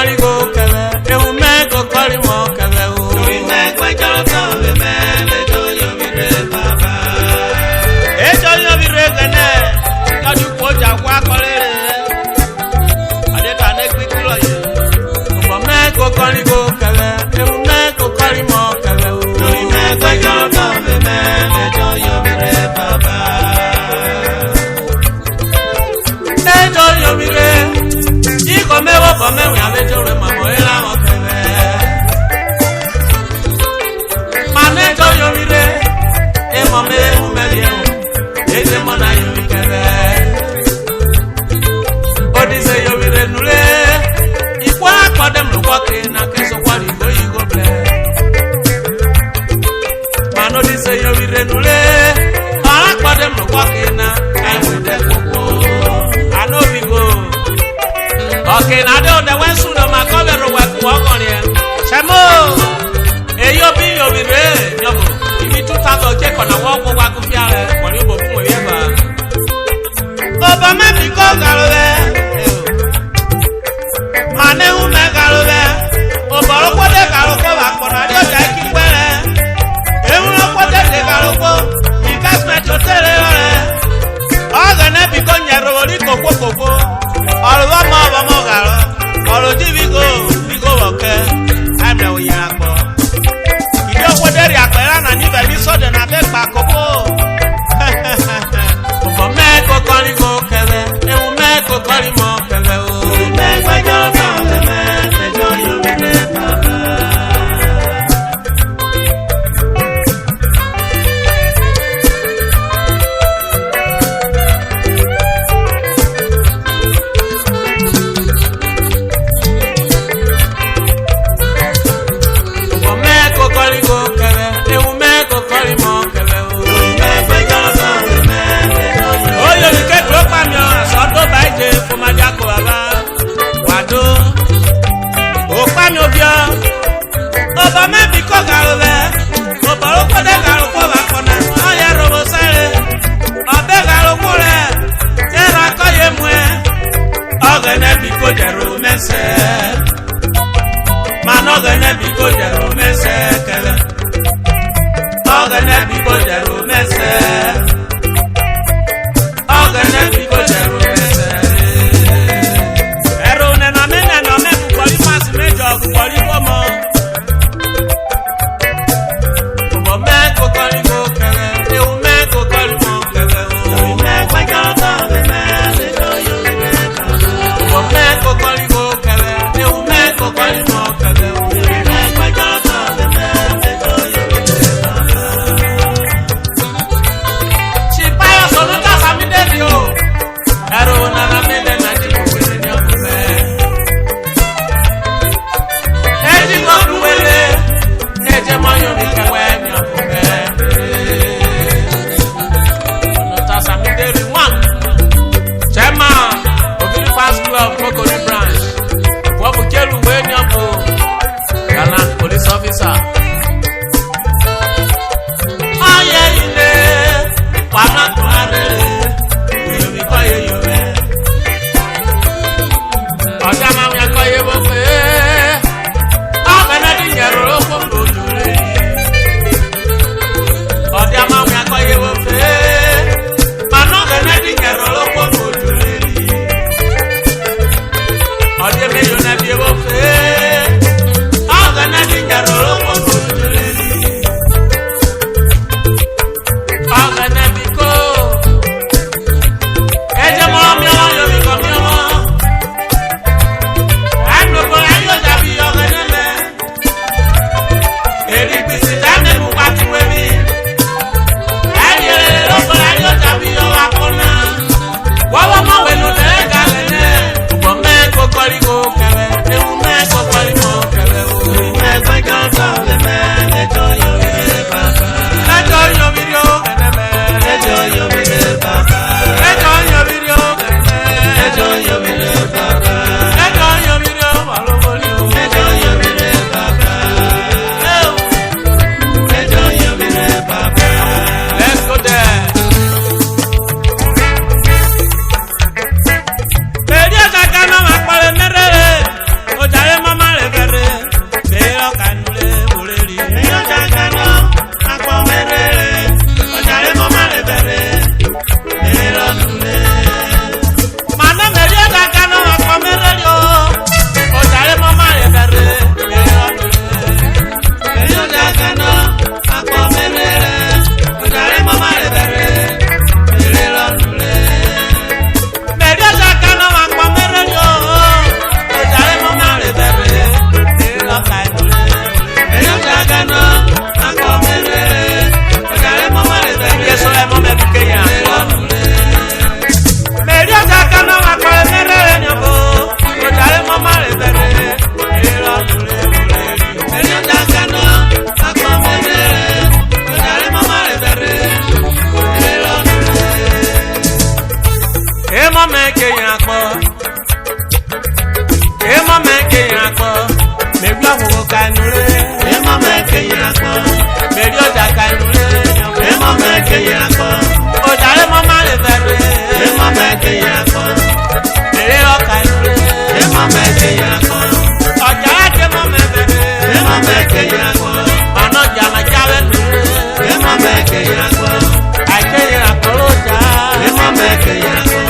kọ́rí go kẹlẹ́ ewu mẹ́kọ̀ kọ́rí mọ́ kẹlẹ́ o. Torí mẹ́gbẹ́jọ́ kan lè mẹ́lẹ́jọ́ yomi rẹ̀ bàbá. Èjọ́ yomi rẹ̀ gẹ̀nẹ́ lọ́dún kọjá kó akọ́lé rẹ̀. Adéta ní gbígbúlọ̀ yẹ. Ọ̀pọ̀ mẹ́kọ̀ kọ́rí go kẹlẹ́ ewu mẹ́kọ̀ kọ́rí mọ́ kẹlẹ́ o. Torí mẹ́gbẹ́jọ́ kan lè mẹ́lẹ́jọ́ yomi rẹ̀ bàbá. Èjọ́ yomi rẹ̀ ikọ̀ mẹ́wọ́ kọ̀ mẹ́wìn àlejò rẹ̀ màmọ́ ẹ̀ láwọn kẹlẹ́. Manejo yomire, emame umeliyo, eze mona yomikere. Odise yomire nule, ikwa kodem lukwake na keso kwali go ble. Mano dise yomire nule, ara kodem lukwake na emwede koko. Ano bigo. Okay, na de ode wensu no makobe ro weku ogonie. Chemo. Eyo bi yomire yobo ibi 2000 je kona wo wa ku fi are wori obo fun we ba Obome bi ko garowe mane hu me garowe oboro ko de garo ko ba kona ri oja ki pere ewu ro ko de garo ko investment hotel re oga na bi ko nyaro ri kokoko oro wa mo garo oro di bi go woke I'm na oyin akpo Woderi akpera na ni beli sode na be gba koko. Obo me ko kori go kele, ewu me ko kori mo kele o. Me gbajo kan le me jo yo mi le baba. Obo me ko kori go kele, ewu me ko kori mo kele o. Me gbajo kan le me jo yo. Oyo ni ke do pa mi o, so do ba je fo ma ja ko baba. Wado. O pa mi obi o. Obo me bi ko garo be. Obo ro ko de garo ko ba kona. O ya robo sare. Obe garo ko re. Era ko ye mu e. Ogene bi ko jero mese. Manogene bi ko jero mese kele. Ogene bi ko jero mese. Ogene bi ko jero mese. Ero ne na me bu kori mas mejo bu kori bomo. Obo me ko kori go kele. Ewu me ko kori mo kele o. Me gbajo kan le me jo yo mi le baba. Obo me ko kori go kele. Ewu me ko kori mo kele o. Me gbajo kanure. Ema meke yako. Meri oja kanure. Ema meke yako. Ojare mama le bebe. Ema meke yako. Meri o kanure. Ema meke yako. Ojare ke mama bebe. Ema meke yako. Ono jama jawe nure. Ema meke yako. Ake yako oja. Ema meke yako.